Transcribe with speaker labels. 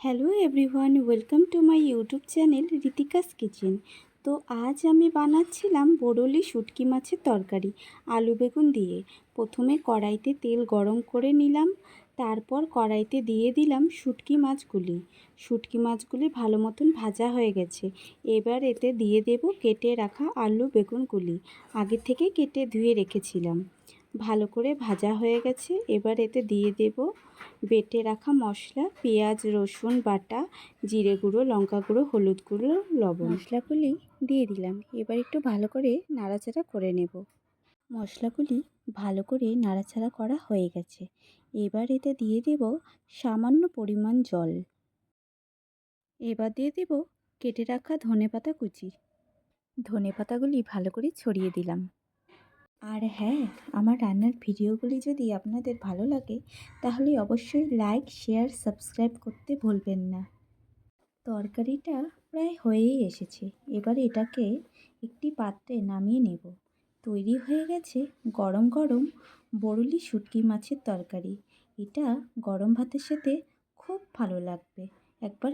Speaker 1: Hello everyone, welcome to my YouTube channel Ritika's kitchen. তো আজ আমি বানাচ্ছিলাম বরলি শুটকি মাছের তরকারি আলু বেগুন দিয়ে। প্রথমে কড়াইতে তেল গরম করে নিলাম, তারপর কড়াইতে দিয়ে দিলাম শুটকি মাছগুলি। শুটকি মাছগুলি ভালো মতন ভাজা হয়ে গেছে। এবার এতে দিয়ে দেব কেটে রাখা আলু বেগুনগুলি, আগে থেকে কেটে ধুয়ে রেখেছিলাম। ভালো করে ভাজা হয়ে গেছে। এবার এতে দিয়ে দেব বেটে রাখা মশলা, পেঁয়াজ রসুন বাটা, জিরে গুঁড়ো, লঙ্কা গুঁড়ো, হলুদ গুঁড়ো, লবণ। মশলাগুলি দিয়ে দিলাম। এবার একটু ভালো করে নাড়াচাড়া করে নেব। মশলাগুলি ভালো করে নাড়াচাড়া করা হয়ে গেছে। এবার এতে দিয়ে দেব সামান্য পরিমাণ জল। এবার দিয়ে দেব কেটে রাখা ধনেপাতা কুচি। ধনেপাতাগুলি ভালো করে ছড়িয়ে দিলাম। আর হ্যাঁ, আমার রান্নার ভিডিওগুলি যদি আপনাদের ভালো লাগে তাহলে অবশ্যই লাইক, শেয়ার, সাবস্ক্রাইব করতে ভুলবেন না। তরকারিটা প্রায় হয়েই এসেছে। এবার এটাকে একটি পাত্রে নামিয়ে নেব। তৈরি হয়ে গেছে গরম গরম বরলি শুটকি মাছের তরকারি। এটা গরম ভাতের সাথে খুব ভালো লাগবে। একবার